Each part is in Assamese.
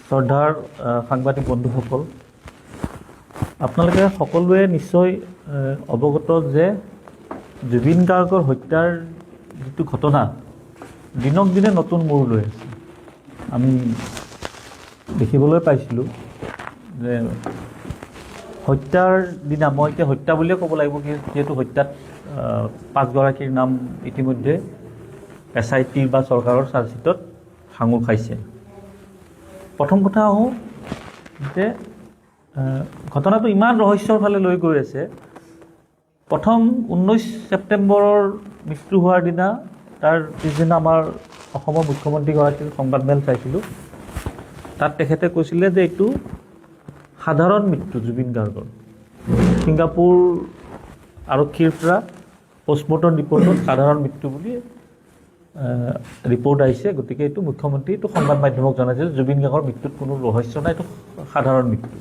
শ্ৰদ্ধাৰ সাংবাদিক বন্ধুসকল, আপোনালোকে সকলোৱে নিশ্চয় অৱগত যে জুবিন গাৰ্গৰ হত্যাৰ যিটো ঘটনা দিনক দিনে নতুন মূৰ লৈ আছে। আমি দেখিবলৈ পাইছিলোঁ যে হত্যাৰ দিনা, মই এতিয়া হত্যা বুলিয়ে ক'ব লাগিব, যিহেতু হত্যাত 5 গৰাকীৰ নাম ইতিমধ্যে SIT বা চৰকাৰৰ চাৰ্জশ্বিটত সাঙুৰ খাইছে। প্ৰথম কথা আহোঁ যে ঘটনাটো ইমান ৰহস্যৰ ফালে লৈ গৈ আছে। প্ৰথম 19 ছেপ্টেম্বৰৰ মৃত্যু হোৱাৰ দিনা, তাৰ পিছদিনা আমাৰ অসমৰ মুখ্যমন্ত্ৰীগৰাকীৰ সংবাদমেল চাইছিলোঁ। তাত তেখেতে কৈছিলে যে এইটো সাধাৰণ মৃত্যু জুবিন গাৰ্গৰ। ছিংগাপুৰ আৰক্ষীৰ পৰা পষ্টমৰ্টম ৰিপৰ্টত সাধাৰণ মৃত্যু বুলি ৰিপৰ্ট আহিছে। গতিকে এইটো মুখ্যমন্ত্ৰী এইটো সংবাদ মাধ্যমক জনাইছে যে জুবিন গাৰ্গৰ মৃত্যুত কোনো ৰহস্য নাই, এইটো সাধাৰণ মৃত্যু।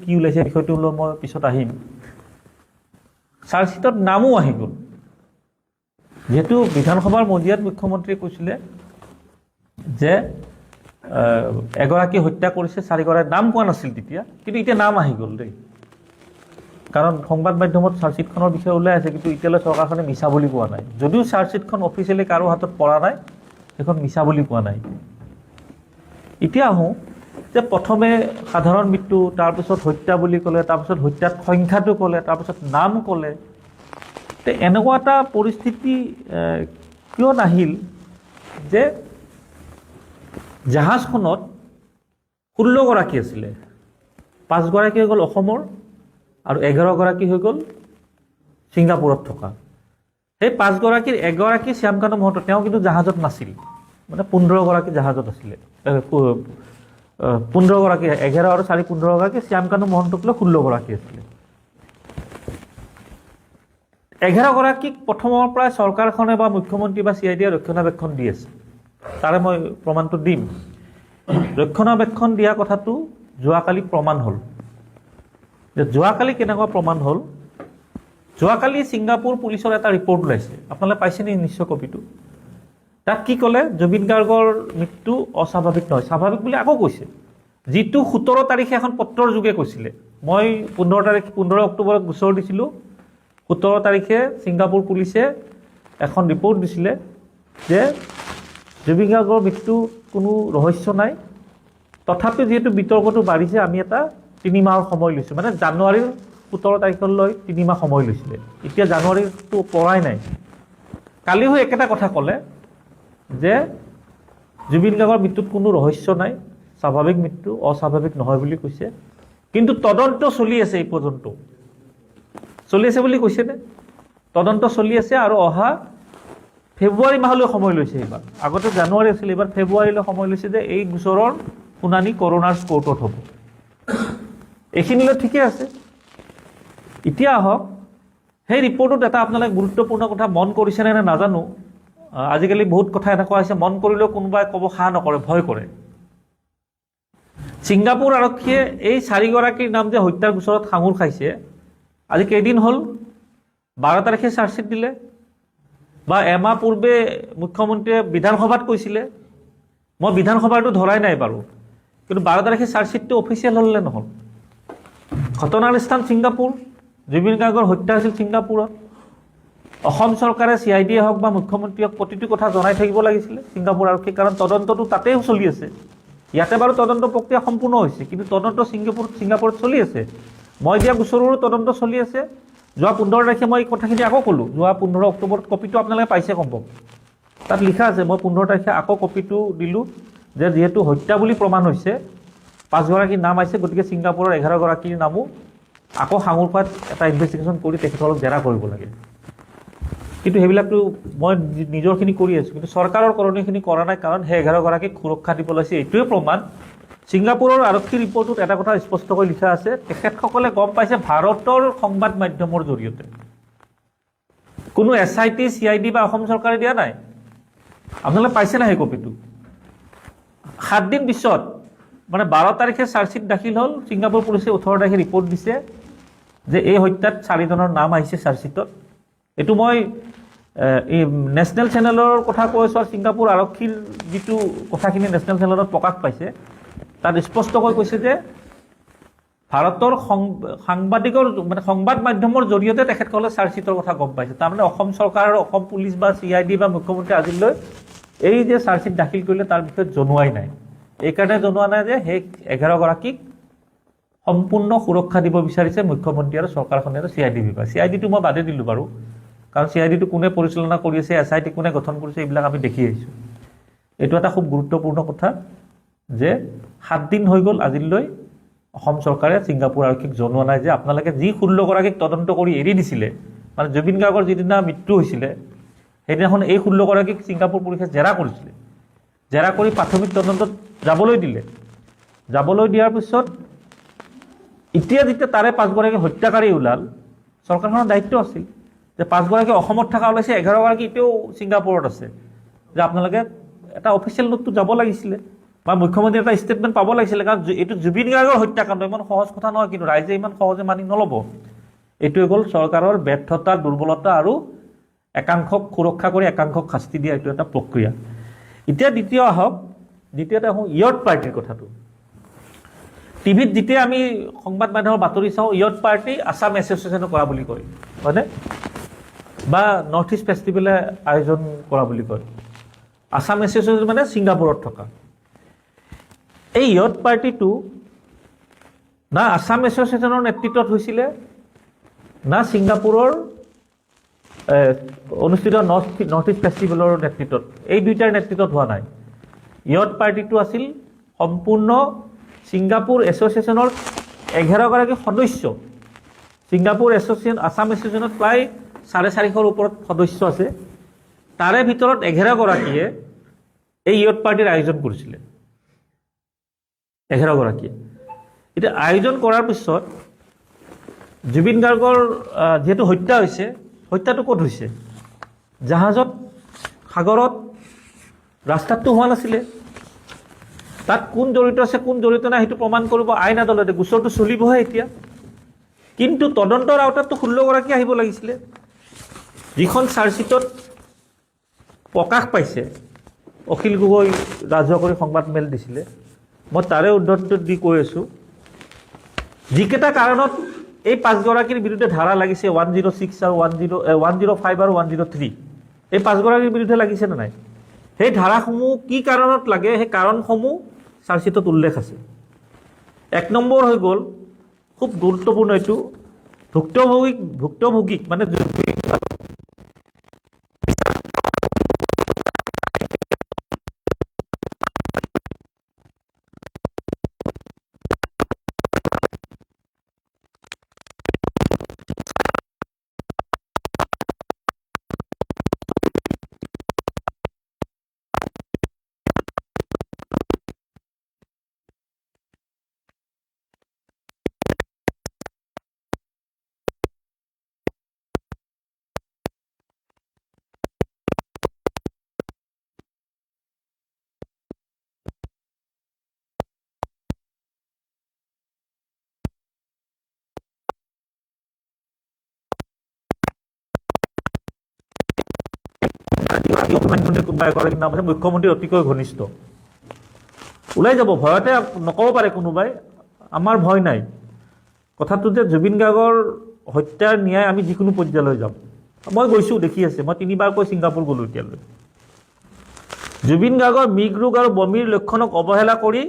কি ওলাইছে বিষয়টো লৈ মই পিছত আহিম। চাৰ্জশ্বিটত নামো আহি গ'ল। যিহেতু বিধানসভাৰ মজিয়াত মুখ্যমন্ত্ৰীয়ে কৈছিলে যে এগৰাকী হত্যা কৰিছে, 4গৰাকীৰ নাম কোৱা নাছিল তেতিয়া, কিন্তু এতিয়া নাম আহি গ'ল দেই। কাৰণ সংবাদ মাধ্যমত চাৰ্জশ্বিটখনৰ বিষয়ে ওলাই আছে, কিন্তু এতিয়ালৈ চৰকাৰখনে মিছা বুলি কোৱা নাই। যদিও চাৰ্জশ্বিটখন অফিচিয়েলি কাৰো হাতত পৰা নাই, সেইখন মিছা বুলি কোৱা নাই। এতিয়া আহোঁ যে প্ৰথমে সাধাৰণ মৃত্যু, তাৰপিছত হত্যা বুলি ক'লে, তাৰপিছত হত্যাত সংখ্যাটো ক'লে, তাৰপিছত নাম ক'লে। তে এনেকুৱা এটা পৰিস্থিতি কিয় নাহিল যে জাহাজখনত 16 গৰাকী আছিলে, 5 গৰাকী হৈ গ'ল অসমৰ আৰু 11 গৰাকী হৈ গ'ল ছিংগাপুৰত থকা। সেই 5 গৰাকীৰ 1 গৰাকী শ্যামকানু মহন্ত, তেওঁ কিন্তু জাহাজত নাছিল, মানে 15 গৰাকী জাহাজত আছিলে। 15 গৰাকী, 11 আৰু 4, 15 গৰাকী, শ্যামকানু মহন্তক লৈ 16 গৰাকী আছিলে। 11 গৰাকীক প্ৰথমৰ পৰাই চৰকাৰখনে বা মুখ্যমন্ত্ৰী বা CID ৰক্ষণাবেক্ষণ দি আছে। তাৰে মই প্ৰমাণটো দিম। ৰক্ষণাবেক্ষণ দিয়া কথাটো যোৱাকালি প্ৰমাণ হ'ল। যে যোৱাকালি কেনেকুৱা প্ৰমাণ হ'ল, যোৱাকালি ছিংগাপুৰ পুলিচৰ এটা ৰিপৰ্ট ওলাইছে, আপোনালোকে পাইছে নি নিশ্চয় কপিটো। তাত কি ক'লে, জুবিন গাৰ্গৰ মৃত্যু অস্বাভাৱিক নহয়, স্বাভাৱিক বুলি আকৌ কৈছে। যিটো 17 তাৰিখে এখন পত্ৰৰ যোগে কৈছিলে। মই 15 অক্টোবৰত গোচৰ দিছিলোঁ। 17 তাৰিখে ছিংগাপুৰ পুলিচে এখন ৰিপৰ্ট দিছিলে যে জুবিন গাৰ্গৰ মৃত্যু কোনো ৰহস্য নাই। তথাপিও যিহেতু বিতৰ্কটো বাঢ়িছে, আমি এটা 3 মাহৰ সময় লৈছোঁ, মানে জানুৱাৰীৰ 17 তাৰিখলৈ 3 মাহ সময় লৈছিলে। এতিয়া জানুৱাৰীটো পৰাই নাই। কালি হৈ একেটা কথা ক'লে যে জুবিন গাৰ্গৰ মৃত্যুত কোনো ৰহস্য নাই, স্বাভাৱিক মৃত্যু, অস্বাভাৱিক নহয় বুলি কৈছে। কিন্তু তদন্ত চলি আছে, এই পৰ্যন্ত চলি আছে বুলি কৈছেনে? তদন্ত চলি আছে আৰু অহা ফেব্ৰুৱাৰী মাহলৈ সময় লৈছে এইবাৰ। আগতে জানুৱাৰী আছিল, এইবাৰ ফেব্ৰুৱাৰীলৈ সময় লৈছে যে এই গোচৰৰ শুনানি কৰোনাৰ কোৰ্টত হ'ব। এইখিনিলৈ ঠিকে আছে। এতিয়া আহক, সেই ৰিপৰ্টত এটা আপোনালোকে গুৰুত্বপূৰ্ণ কথা মন কৰিছেনে নে নাজানো। আজিকালি বহুত কথা এনেকুৱা হৈছে, মন কৰিলেও কোনোবাই ক'ব সাহ নকৰে, ভয় কৰে। ছিংগাপুৰ আৰক্ষীয়ে এই 4 গৰাকীৰ নাম যে হত্যাৰ গোচৰত সাঙুৰ খাইছে, আজি কেইদিন হ'ল? 12 তাৰিখে চাৰ্জশ্বিট দিলে, বা এমাহ পূৰ্বে মুখ্যমন্ত্ৰীয়ে বিধানসভাত কৈছিলে। মই বিধানসভাটো ধৰাই নাই বাৰু, কিন্তু 12 তাৰিখে চাৰ্জশ্বিটটো অফিচিয়েল হ'লে নহ'ল। ঘটনাৰ স্থান ছিংগাপুৰ, জুবিন গাৰ্গৰ হত্যা হৈছিল ছিংগাপুৰত। অসম চৰকাৰে CID হওক বা মুখ্যমন্ত্ৰীক প্ৰতিটো কথা জনাই থাকিব লাগিছিলে ছিংগাপুৰ আৰক্ষীক, কাৰণ তদন্তটো তাতেও চলি আছে। ইয়াতে বাৰু তদন্ত প্ৰক্ৰিয়া সম্পূৰ্ণ হৈছে, কিন্তু তদন্ত ছিংগাপুৰত চলি আছে। মই দিয়া গোচৰৰো তদন্ত চলি আছে। যোৱা 15 তাৰিখে মই এই কথাখিনি আকৌ ক'লোঁ। যোৱা 15 অক্টোবৰত কপিটো আপোনালোকে পাইছে সম্ভৱ। তাত লিখা আছে, মই 15 তাৰিখে আকৌ কপিটো দিলোঁ যে যিহেতু হত্যা বুলি প্ৰমাণ হৈছে, 5 গৰাকীৰ নাম আহিছে, গতিকে ছিংগাপুৰৰ 11 গৰাকীৰ নামো আকৌ সাঙুৰ খোৱাত এটা ইনভেষ্টিগেশ্যন কৰি তেখেতসকলক জেৰা কৰিব লাগে। কিন্তু সেইবিলাকতো মই নিজৰখিনি কৰি আছোঁ, কিন্তু চৰকাৰৰ কৰণীয়খিনি কৰা নাই, কাৰণ সেই 11গৰাকীক সুৰক্ষা দিব লাগিছে। এইটোৱে প্ৰমাণ। ছিংগাপুৰৰ আৰক্ষী ৰিপৰ্টত এটা কথা স্পষ্টকৈ লিখা আছে, তেখেতসকলে গম পাইছে ভাৰতৰ সংবাদ মাধ্যমৰ জৰিয়তে। কোনো SIT CID বা অসম চৰকাৰে দিয়া নাই। আপোনালোকে পাইছে না সেই কপিটো? 7 দিন পিছত মানে 12 তাৰিখে চাৰ্জশ্বিট দাখিল হ'ল, ছিংগাপুৰ পুলিচে 18 তাৰিখে ৰিপৰ্ট দিছে যে এই হত্যাত 4জনৰ নাম আহিছে চাৰ্জশ্বিটত। এইটো মই নেশ্যনেল চেনেলৰ কথা কৈ আছোঁ, আৰু ছিংগাপুৰ আৰক্ষীৰ যিটো কথাখিনি নেশ্যনেল চেনেলত প্ৰকাশ পাইছে তাত স্পষ্টকৈ কৈছে যে ভাৰতৰ সাংবাদিকৰ মানে সংবাদ মাধ্যমৰ জৰিয়তে তেখেতসকলে চাৰ্জশ্বিটৰ কথা গম পাইছে। তাৰমানে অসম চৰকাৰ, অসম পুলিচ বা CID বা মুখ্যমন্ত্ৰী আজিলৈ এই যে চাৰ্জশ্বিট দাখিল কৰিলে তাৰ বিষয়ে জনোৱাই নাই। এইকাৰণে জনোৱা নাই যে সেই 11গৰাকীক সম্পূৰ্ণ সুৰক্ষা দিব বিচাৰিছে মুখ্যমন্ত্ৰী আৰু চৰকাৰখনে আৰু CID বিভাগ। CIDটো মই বাদে দিলোঁ বাৰু, কাৰণ CIDটো কোনে পৰিচালনা কৰি আছে, SIT কোনে গঠন কৰিছে, এইবিলাক আমি দেখি আহিছোঁ। এইটো এটা খুব গুৰুত্বপূৰ্ণ কথা যে 7 দিন হৈ গ'ল আজিলৈ অসম চৰকাৰে ছিংগাপুৰ আৰক্ষীক জনোৱা নাই যে আপোনালোকে যি 16গৰাকীক তদন্ত কৰি এৰি দিছিলে, মানে জুবিন গাৰ্গৰ যিদিনা মৃত্যু হৈছিলে সেইদিনাখন এই 16গৰাকীক ছিংগাপুৰ পুলিচে জেৰা কৰিছিলে। জেৰা কৰি প্ৰাথমিক তদন্তত যাবলৈ দিলে। যাবলৈ দিয়াৰ পিছত এতিয়া যেতিয়া তাৰে 5গৰাকী হত্যাকাৰী ওলাল, চৰকাৰখনৰ দায়িত্ব আছিল যে 5গৰাকী অসমত থকা ওলাইছে, 11গৰাকী এতিয়াও ছিংগাপুৰত আছে, যে আপোনালোকে এটা অফিচিয়েল নোটটো যাব লাগিছিলে বা মুখ্যমন্ত্ৰী এটা ষ্টেটমেণ্ট পাব লাগিছিলে, কাৰণ এইটো জুবিন গাৰ্গৰ হত্যাকাণ্ড, ইমান সহজ কথা নহয়, কিন্তু ৰাইজে ইমান সহজে মানি নল'ব। এইটোৱে গ'ল চৰকাৰৰ ব্যৰ্থতা, দুৰ্বলতা আৰু একাংশক সুৰক্ষা কৰি একাংশক শাস্তি দিয়া এইটো এটা প্ৰক্ৰিয়া। এতিয়া দ্বিতীয়তে আহোঁ ইয়থ পাৰ্টিৰ কথাটো। টিভিত যেতিয়া আমি সংবাদ মাধ্যমৰ বাতৰি চাওঁ, ইয়থ পাৰ্টি আছাম এছ'চিয়েশ্যনে কৰা বুলি কয়, হয়নে? বা নৰ্থ ইষ্ট ফেষ্টিভেলে আয়োজন কৰা বুলি কয়। আছাম এছ'চিয়েশ্যন মানে ছিংগাপুৰত থকা। এই ইয়থ পাৰ্টিটো না আছাম এছ'চিয়েশ্যনৰ নেতৃত্বত হৈছিলে, না ছিংগাপুৰৰ অনুষ্ঠিত নৰ্থ ইষ্ট ফেষ্টিভেলৰ নেতৃত্বত, এই দুইটাৰ নেতৃত্বত হোৱা নাই। ইয়থ পাৰ্টিটো আছিল সম্পূৰ্ণ ছিংগাপুৰ এছ'চিয়েশ্যনৰ 11গৰাকী সদস্য। ছিংগাপুৰ আছাম এছ'চিয়েশ্যনত প্ৰায় 450ৰ ওপৰত সদস্য আছে। তাৰে ভিতৰত 11গৰাকীয়ে এই ইয়থ পাৰ্টিৰ আয়োজন কৰিছিলে। 11গৰাকীয়ে এতিয়া আয়োজন কৰাৰ পিছত জুবিন গাৰ্গৰ যিহেতু হত্যা হৈছে, হত্যাটো ক'ত হৈছে? জাহাজত, সাগৰত, ৰাস্তাততো হোৱা নাছিলে। তাত কোন জড়িত আছে কোন জড়িত নাই সেইটো প্ৰমাণ কৰিব আইন আদালতে, গোচৰটো চলিবহে এতিয়া। কিন্তু তদন্তৰ আওতাততো 16গৰাকী আহিব লাগিছিলে। যিখন চাৰ্জশ্বিটত প্ৰকাশ পাইছে, অখিল গগৈ ৰাজহুৱা কৰি সংবাদ মেল দিছিলে, মই তাৰে উদ্ধৃতি দি কৈ আছোঁ, যিকেইটা কাৰণত এই 5গৰাকীৰ বিৰুদ্ধে ধাৰা লাগিছে 106 আৰু 105 আৰু 103, এই 5গৰাকীৰ বিৰুদ্ধে লাগিছে নে নাই, সেই ধাৰাসমূহ কি কাৰণত লাগে, সেই কাৰণসমূহ চাৰ্জশ্বিটত উল্লেখ আছে। 1 নম্বৰ হৈ গ'ল, খুব গুৰুত্বপূৰ্ণ এইটো, ভুক্তভোগীক মানে কোনোবা এগৰাকীৰ নাম আছে, মুখ্যমন্ত্ৰী অতিকৈ ঘনিষ্ঠ, ওলাই যাব, ভয়তে নক'ব পাৰে কোনোবাই, আমাৰ ভয় নাই। কথাটো যে জুবিন গাৰ্গৰ হত্যাৰ ন্যায় আমি যিকোনো পৰ্যায়লৈ যাম। মই গৈছোঁ, দেখি আছে, মই 3বাৰকৈ ছিংগাপুৰ গ'লোঁ এতিয়ালৈ। জুবিন গাৰ্গৰ মৃগৰোগ আৰু বমিৰ লক্ষণক অৱহেলা কৰি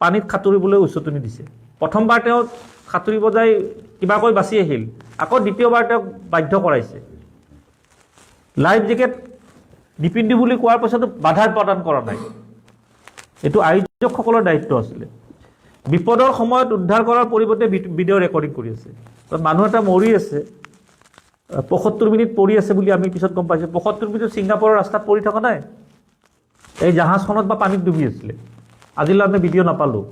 পানীত সাঁতুৰিবলৈ উচতনি দিছে। প্ৰথমবাৰ তেওঁ সাঁতুৰিব যায় কিবাকৈ বাচি আহিল, আকৌ দ্বিতীয়বাৰ তেওঁক বাধ্য কৰাইছে। লাইফ জেকেট নিপিন্ধি বুলি কোৱাৰ পাছতো বাধা প্ৰদান কৰা নাই। এইটো আয়োজকসকলৰ দায়িত্ব আছিলে। বিপদৰ সময়ত উদ্ধাৰ কৰাৰ পৰিৱৰ্তে ভিডিঅ' ৰেকৰ্ডিং কৰি আছে। মানুহ এটা মৰি আছে ৭৫ মিনিট পৰি আছে বুলি আমি পিছত গম পাইছোঁ ৭৫ মিনিট ছিংগাপুৰৰ ৰাস্তাত পৰি থকা নাই এই জাহাজখনত বা পানীত ডুবি আছিলে আজিলৈ আমি ভিডিঅ' নাপালোঁ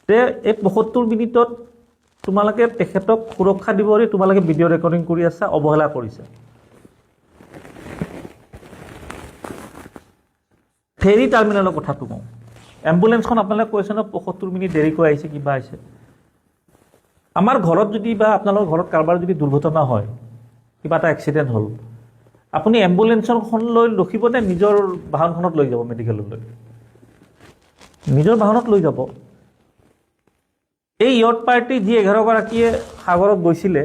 তে এই ৭৫ মিনিটত তোমালোকে তেখেতক সুৰক্ষা দিবলৈ তোমালোকে ভিডিঅ' ৰেকৰ্ডিং কৰি আছা অৱহেলা কৰিছা ফেৰী টাৰ্মিনেলৰ কথাটো কওঁ এম্বুলেন্সখন আপোনালোকে কৈছে ন ৭৫ মিনিট দেৰিকৈ আহিছে কিবা আহিছে আমাৰ ঘৰত যদি বা আপোনালোকৰ ঘৰত কাৰোবাৰ যদি দুৰ্ঘটনা হয় কিবা এটা এক্সিডেণ্ট হ'ল আপুনি এম্বুলেন্সখন লৈ ৰখিবনে নিজৰ বাহনখনত লৈ যাব মেডিকেললৈ নিজৰ বাহনত লৈ যাব এই ইয়ট পাৰ্টি যি 11গৰাকীয়ে সাগৰত গৈছিলে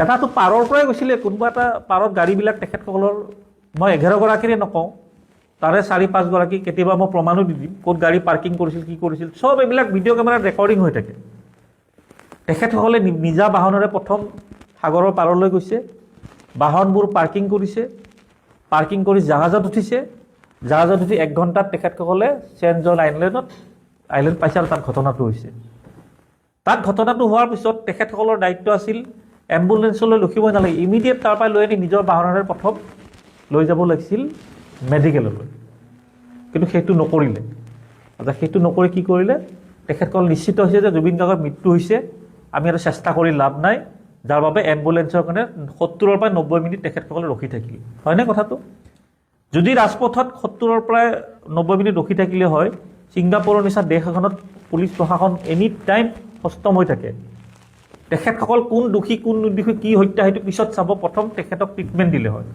এটাতো পাৰৰ পৰাই গৈছিলে কোনোবা এটা পাৰত গাড়ীবিলাক তেখেতসকলৰ মই 11গৰাকীৰে নকওঁ তাৰে ৪-৫ গৰাকী কেতিয়াবা মই প্ৰমাণো দি দিম ক'ত গাড়ী পাৰ্কিং কৰিছিল কি কৰিছিল চব এইবিলাক ভিডিঅ' কেমেৰাত ৰেকৰ্ডিং হৈ থাকে তেখেতসকলে নিজা বাহনেৰে প্ৰথম সাগৰৰ পাৰলৈ গৈছে বাহনবোৰ পাৰ্কিং কৰিছে পাৰ্কিং কৰি জাহাজত উঠিছে জাহাজত উঠি ১ ঘণ্টাত তেখেতসকলে চেণ্ট জন আইলেণ্ড পাইছে আৰু তাত ঘটনাটো হৈছে তাত ঘটনাটো হোৱাৰ পিছত তেখেতসকলৰ দায়িত্ব আছিল এম্বুলেন্সলৈ ৰখিবই নালাগে ইমিডিয়েট তাৰ পৰা লৈ আনি নিজৰ বাহনেৰে প্ৰথম লৈ যাব লাগিছিল মেডিকেললৈ কিন্তু সেইটো নকৰিলে সেইটো নকৰি কি কৰিলে তেখেতসকল নিশ্চিত হৈছে যে জুবিন গাৰ্গৰ মৃত্যু হৈছে আমি আৰু চেষ্টা কৰি লাভ নাই যাৰ বাবে এম্বুলেন্সৰ কাৰণে ৭০ৰ পৰা ৯০ মিনিট তেখেতসকলে ৰখি থাকিল হয়নে কথাটো যদি ৰাজপথত ৭০ৰ পৰা ৯০ মিনিট ৰখি থাকিলে হয় ছিংগাপুৰৰ নিচিনা দেশ এখনত পুলিচ প্ৰশাসন এনি টাইম সষ্টম হৈ থাকে তেখেতসকল কোন দোষী কোন নিৰ্দোষী কি হত্যা সেইটো পিছত চাব প্ৰথম তেখেতক ট্ৰিটমেণ্ট দিলে হয়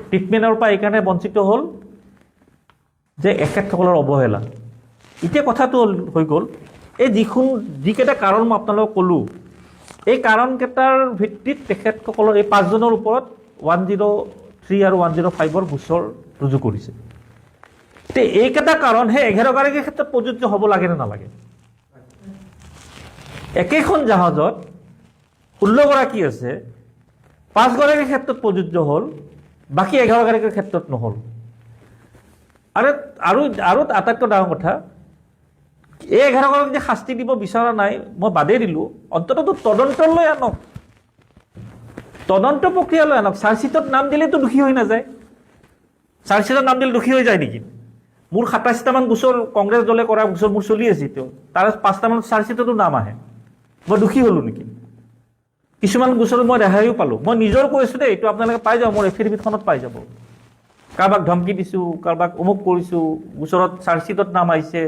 ট্ৰিটমেণ্টৰ পৰা এইকাৰণে বঞ্চিত হ'ল যে এখেতসকলৰ অৱহেলা এতিয়া কথাটো হৈ গ'ল এই যিকেইটা কাৰণ মই আপোনালোকক ক'লোঁ এই কাৰণকেইটাৰ ভিত্তিত তেখেতসকলৰ এই ৫জনৰ ওপৰত 103 আৰু 105ৰ গোচৰ ৰুজু কৰিছে তে এইকেইটা কাৰণ সেই 11গৰাকীৰ ক্ষেত্ৰত প্ৰযোজ্য হ'ব লাগে নে নালাগে একেখন জাহাজত ১৬গৰাকী আছে ৫গৰাকীৰ ক্ষেত্ৰত প্ৰযোজ্য হ'ল বাকী 11গৰাকীৰ ক্ষেত্ৰত নহ'ল আৰু আটাইতকৈ ডাঙৰ কথা এই 11গৰাকীক যে শাস্তি দিব বিচৰা নাই মই বাদেই দিলোঁ অন্ততঃ তদন্তলৈ আনক তদন্ত প্ৰক্ৰিয়ালৈ আনক চাৰ্জশ্বিটত নাম দিলেতো দোষী হৈ নাযায় চাৰ্জশ্বিটত নাম দিলে দোষী হৈ যায় নেকি মোৰ ২৭টামান গোচৰ কংগ্ৰেছ দলে কৰা গোচৰ মোৰ চলি আছে এতিয়া তাৰ ৫টামান চাৰ্জশ্বিটতো নাম আহে মই দোষী হ'লোঁ নেকি কিছুমান গোচৰত মই ৰেহাইও পালোঁ মই নিজৰ কৈছোঁ দেই এইটো আপোনালোকে পাই যাব মোৰ এফিডেভিটখনত পাই যাব কাৰোবাক ধমকি দিছোঁ কাৰোবাক অমুক কৰিছোঁ গোচৰত চাৰ্জশ্বিটত নাম আহিছে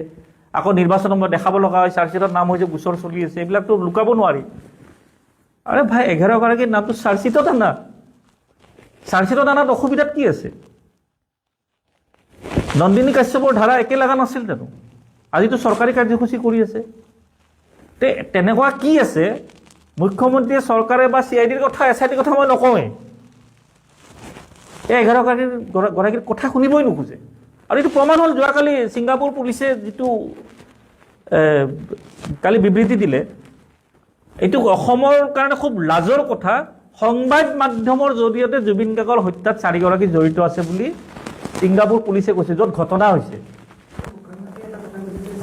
আকৌ নিৰ্বাচনত মই দেখাব লগা হয় চাৰ্জশ্বিটত নাম হৈছে গোচৰ চলি আছে এইবিলাকতো লুকাব নোৱাৰি আৰে ভাই 11গৰাকীৰ নামটো চাৰ্জশ্বিটত আনা চাৰ্জশ্বিটত আনাত অসুবিধাত কি আছে নন্দিনী কাশ্যপৰ ধাৰা একে লগা নাছিল জানো আজিতো চৰকাৰী কাৰ্যসূচী কৰি আছে তেনেকুৱা কি আছে মুখ্যমন্ত্ৰীয়ে চৰকাৰে বা CIDৰ কথা SITৰ কথা মই নকওঁৱেই এই 11গৰাকীৰ কথা শুনিবই নোখোজে আৰু এইটো প্ৰমাণ হ'ল যোৱাকালি ছিংগাপুৰ পুলিচে যিটো কালি বিবৃতি দিলে এইটো অসমৰ কাৰণে খুব লাজৰ কথা সংবাদ মাধ্যমৰ জৰিয়তে জুবিন গাৰ্গৰ হত্যাত 4গৰাকী জড়িত আছে বুলি ছিংগাপুৰ পুলিচে কৈছে য'ত ঘটনা হৈছে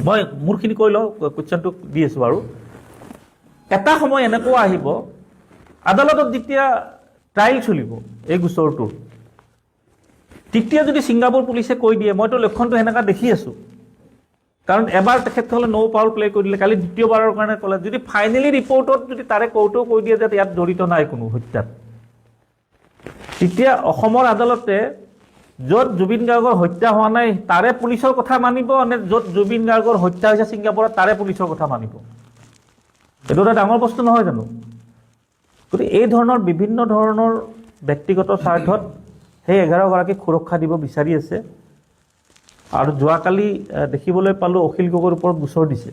মই মোৰখিনি কৈ লওঁ কুৱেশ্যনটো দি আছোঁ আৰু এটা সময় এনেকুৱা আহিব আদালতত যেতিয়া ট্ৰায়েল চলিব এই গোচৰটোৰ তেতিয়া যদি ছিংগাপুৰ পুলিচে কৈ দিয়ে মইতো লক্ষণটো সেনেকুৱা দেখি আছোঁ কাৰণ এবাৰ তেখেতসকলে নো পাউল প্লে কৰি দিলে কালি দ্বিতীয়বাৰৰ কাৰণে ক'লে যদি ফাইনেলি ৰিপৰ্টত যদি তাৰে কৌতেও কৈ দিয়ে যে ইয়াত জড়িত নাই কোনো হত্যাত তেতিয়া অসমৰ আদালতে য'ত জুবিন গাৰ্গৰ হত্যা হোৱা নাই তাৰে পুলিচৰ কথা মানিব নে য'ত জুবিন গাৰ্গৰ হত্যা হৈছে ছিংগাপুৰত তাৰে পুলিচৰ কথা মানিব এইটো এটা ডাঙৰ প্ৰশ্ন নহয় জানো গতিকে এই ধৰণৰ বিভিন্ন ধৰণৰ ব্যক্তিগত স্বাৰ্থত সেই 11গৰাকীক সুৰক্ষা দিব বিচাৰি আছে আৰু যোৱাকালি দেখিবলৈ পালোঁ অখিল গগৈৰ ওপৰত গোচৰ দিছে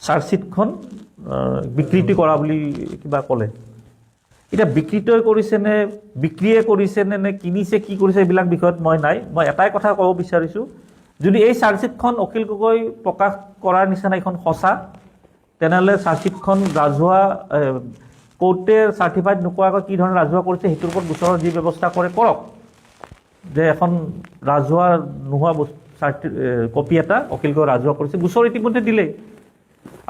চাৰ্জশ্বিটখন বিকৃতি কৰা বুলি কিবা ক'লে এতিয়া বিকৃতই কৰিছে নে বিক্ৰীয়ে কৰিছে নে কিনিছে কি কৰিছে এইবিলাক বিষয়ত মই নাই মই এটাই কথা ক'ব বিচাৰিছোঁ যদি এই চাৰ্জশ্বিটখন অখিল গগৈ প্ৰকাশ কৰাৰ নিচিনা এখন সঁচা তেনেহ'লে চাৰ্জশ্বিটখন ৰাজহুৱা কোৰ্টে চাৰ্টিফাইড নোকোৱাকৈ কি ধৰণে ৰাজহুৱা কৰিছে সেইটোৰ ওপৰত গোচৰৰ যি ব্যৱস্থা কৰে কৰক যে এখন ৰাজহুৱা নোহোৱা কপি এটা অখিল গগৈ ৰাজহুৱা কৰিছে গোচৰ ইতিমধ্যে দিলেই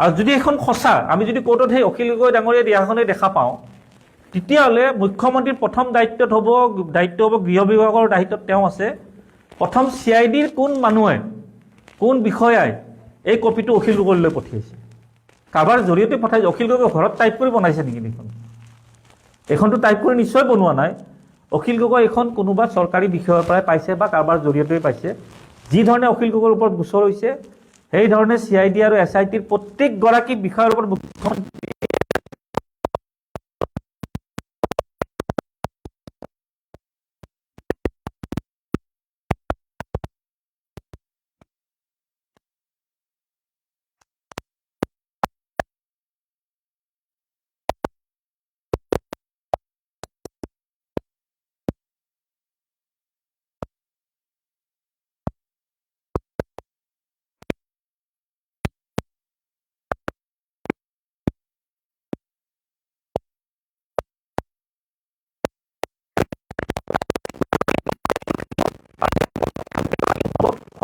আৰু যদি এখন সঁচা আমি যদি কোৰ্টত সেই অখিল গগৈ ডাঙৰীয়া দিয়াখনেই দেখা পাওঁ, তেতিয়াহ'লে মুখ্যমন্ত্ৰীৰ প্ৰথম দায়িত্ব হ'ব গৃহ বিভাগৰ দায়িত্বত তেওঁ আছে। প্ৰথম CIDৰ কোন মানুহে কোন বিষয়াই এই কপিটো অখিল গগৈলৈ পঠিয়াইছে, কাৰোবাৰ জৰিয়তে পঠাইছে। অখিল গগৈ ঘৰত টাইপ কৰি বনাইছে নেকি এইখন? এইখনটো টাইপ কৰি নিশ্চয় বনোৱা নাই। অখিল গগৈ এইখন কোনোবা চৰকাৰী বিষয়ৰ পৰাই পাইছে বা কাৰোবাৰ জৰিয়তে পাইছে। যি ধৰণে অখিল গগৈৰ ওপৰত গোচৰ হৈছে, সেই ধৰণে CID আৰু SITৰ প্ৰত্যেকগৰাকী বিষয়ৰ ওপৰত মুখ্যমন্ত্ৰী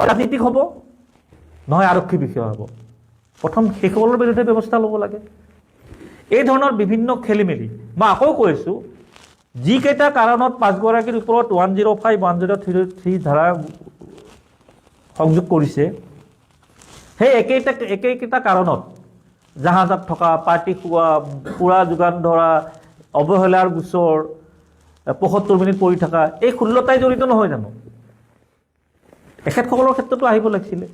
ৰাজনীতিক হ'ব, নহয় আৰক্ষী বিষয়া হ'ব। প্ৰথম সেইসকলৰ বিৰুদ্ধে ব্যৱস্থা ল'ব লাগে। এই ধৰণৰ বিভিন্ন খেলি মেলি মই আকৌ কৈছোঁ, যিকেইটা কাৰণত 5গৰাকীৰ ওপৰত 105, 103 ধাৰা সংযোগ কৰিছে, সেই একেইকেইটা কাৰণত জাহাজত থকা, পাৰ্টি খোৱা, পুৰা যোগান ধৰা, অৱহেলাৰ গোচৰ, ৭৫ মিনিট পৰি থকা, এই 16টাই জড়িত নহয় জানো? এখেতসকলৰ ক্ষেত্ৰতো আহিব লাগিছিলে।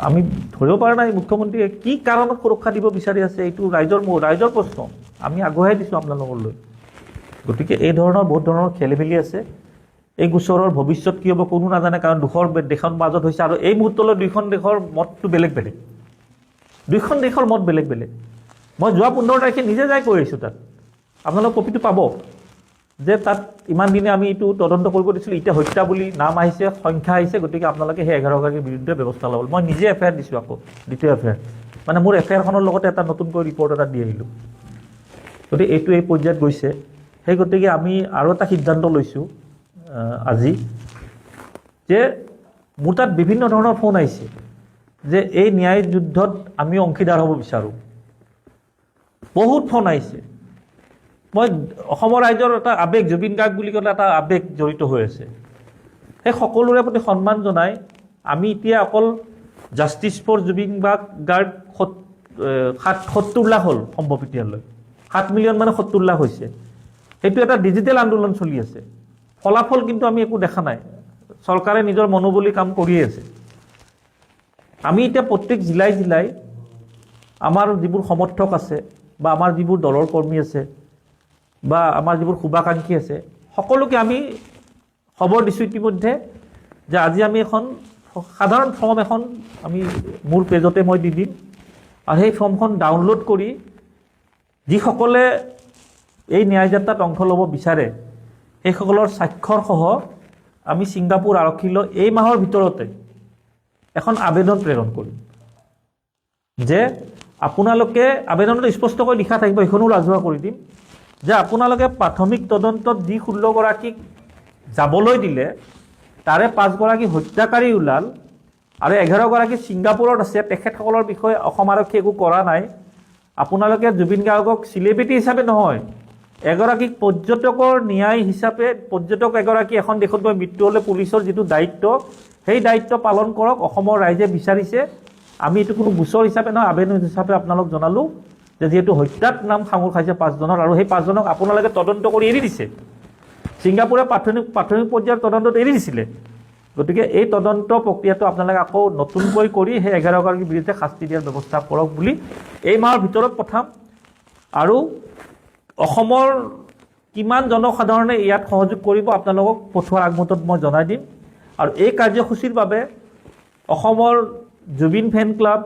আমি ধৰিব পৰা নাই মুখ্যমন্ত্ৰীয়ে কি কাৰণত সুৰক্ষা দিব বিচাৰি আছে। এইটো ৰাইজৰ প্ৰশ্ন, আমি আগুৱাই দিছোঁ আপোনালোকলৈ। গতিকে এই ধৰণৰ বহুত ধৰণৰ খেলি মেলি আছে। এই গোচৰৰ ভৱিষ্যত কি হ'ব কোনো নাজানে, কাৰণ দেশৰ মাজত হৈছে। আৰু এই মুহূৰ্তলৈ দুইখন দেশৰ মতটো বেলেগ বেলেগ, দুইখন দেশৰ মত বেলেগ বেলেগ। মই যোৱা 15 তাৰিখে নিজে যাই কৈ আহিছোঁ তাত, আপোনালোক কপিটো পাব, যে তাত ইমান দিনে আমি এইটো তদন্ত কৰিব দিছিলোঁ, এতিয়া হত্যা বুলি নাম আহিছে, সংখ্যা আহিছে, গতিকে আপোনালোকে সেই 11গৰাকীৰ বিৰুদ্ধে ব্যৱস্থা ল'ব। মই নিজে FIR দিছোঁ, আকৌ দ্বিতীয় FIR, মানে মোৰ FIRখনৰ লগতে এটা নতুনকৈ ৰিপৰ্ট এটা দি আহিলোঁ। গতিকে এইটো এই পৰ্যায়ত গৈছে। সেই গতিকে আমি আৰু এটা সিদ্ধান্ত লৈছোঁ আজি, যে মোৰ তাত বিভিন্ন ধৰণৰ ফোন আহিছে যে এই ন্যায় যুদ্ধত আমি অংশীদাৰ হ'ব বিচাৰোঁ। বহুত ফোন আহিছে। মই অসমৰ ৰাইজৰ এটা আৱেগ, জুবিন গাৰ্গ বুলি ক'লে এটা আৱেগ জড়িত হৈ আছে। সেই সকলোৰে প্ৰতি সন্মান জনাই আমি এতিয়া অকল জাষ্টিছ ফৰ জুবিন গাৰ্গ 70 লাখ হ'ল সম্ভৱ এতিয়ালৈ, 7 মিলিয়ন মানে 70 লাখ হৈছে। সেইটো এটা ডিজিটেল আন্দোলন চলি আছে। ফলাফল কিন্তু আমি একো দেখা নাই। চৰকাৰে নিজৰ মনোবলী কাম কৰিয়ে আছে। আমি এতিয়া প্ৰত্যেক জিলাই আমাৰ যিবোৰ সমৰ্থক আছে বা আমাৰ যিবোৰ দলৰ কৰ্মী আছে বা আমাৰ যিবোৰ শুভাকাংক্ষী আছে, সকলোকে আমি খবৰ দিছোঁ ইতিমধ্যে যে আজি আমি এখন সাধাৰণ ফৰ্ম এখন আমি মোৰ পেজতে মই দি দিম। আৰু সেই ফৰ্মখন ডাউনলোড কৰি যিসকলে এই ন্যায় যাত্ৰাত অংশ ল'ব বিচাৰে, সেইসকলৰ স্বাক্ষৰসহ আমি ছিংগাপুৰ আৰক্ষীলৈ এই মাহৰ ভিতৰতে এখন আবেদন প্ৰেৰণ কৰিম যে আপোনালোকে, আবেদনটো স্পষ্টকৈ লিখা থাকিব, সেইখনো ৰাজহুৱা কৰি দিম, যে আপোনালোকে প্ৰাথমিক তদন্তত যি 16গৰাকীক যাবলৈ দিলে, তাৰে 5গৰাকী হত্যাকাৰী ওলাল আৰু 11গৰাকী ছিংগাপুৰত আছে, তেখেতসকলৰ বিষয়ে অসম আৰক্ষীয়ে একো কৰা নাই। আপোনালোকে জুবিন গাৰ্গক চেলিব্ৰিটি হিচাপে নহয়, এগৰাকীক পৰ্যটকৰ ন্যায় হিচাপে, পৰ্যটক এগৰাকী এখন দেশত গৈ মৃত্যু হ'লে পুলিচৰ যিটো দায়িত্ব, সেই দায়িত্ব পালন কৰক। অসমৰ ৰাইজে বিচাৰিছে, আমি এইটো কোনো গোচৰ হিচাপে নহয়, আবেদন হিচাপে আপোনালোক জনালোঁ যে যিহেতু হত্যাত নাম সাঙুৰ খাইছে 5জনৰ, আৰু সেই 5জনক আপোনালোকে তদন্ত কৰি এৰি দিছে। ছিংগাপুৰে প্ৰাথমিক পৰ্যায়ৰ তদন্তত এৰি দিছিলে। গতিকে এই তদন্ত প্ৰক্ৰিয়াটো আপোনালোকে আকৌ নতুনকৈ কৰি সেই 11গৰাকীৰ বিৰুদ্ধে শাস্তি দিয়াৰ ব্যৱস্থা কৰক বুলি এই মাহৰ ভিতৰত পঠাম। আৰু অসমৰ কিমান জনসাধাৰণে ইয়াত সহযোগ কৰিব আপোনালোকক পঠোৱাৰ আগমুহূৰ্তত মই জনাই দিম। আৰু এই কাৰ্যসূচীৰ বাবে অসমৰ জুবিন ফেন ক্লাব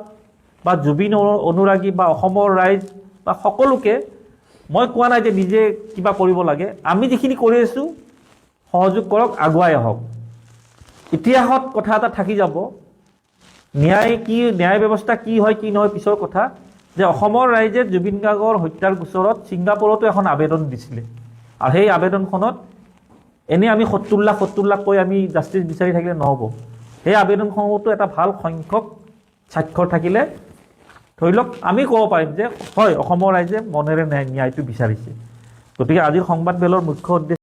বা জুবিন অনুৰাগী বা অসমৰ ৰাইজ বা সকলোকে মই কোৱা নাই যে নিজে কিবা কৰিব লাগে, আমি যিখিনি কৰি আছোঁ সহযোগ কৰক, আগুৱাই আহক। ইতিহাসত কথা এটা থাকি যাব, ন্যায় ব্যৱস্থা কি হয় কি নহয় পিছৰ কথা, যে অসমৰ ৰাইজে জুবিন গাৰ্গৰ হত্যাৰ গোচৰত ছিংগাপুৰতো এখন আবেদন দিছিলে। আৰু সেই আবেদনখনত এনেই আমি 70 লাখ কৈ আমি জাষ্টিছ বিচাৰি থাকিলে নহ'ব। সেই আবেদনসমূহতো এটা ভাল সংখ্যক স্বাক্ষৰ থাকিলে ধৰি লওক আমি ক'ব পাৰিম যে হয় অসমৰ ৰাইজে মনেৰে ন্যায়টো বিচাৰিছে। গতিকে আজিৰ সংবাদ মেলৰ মুখ্য উদ্দেশ্য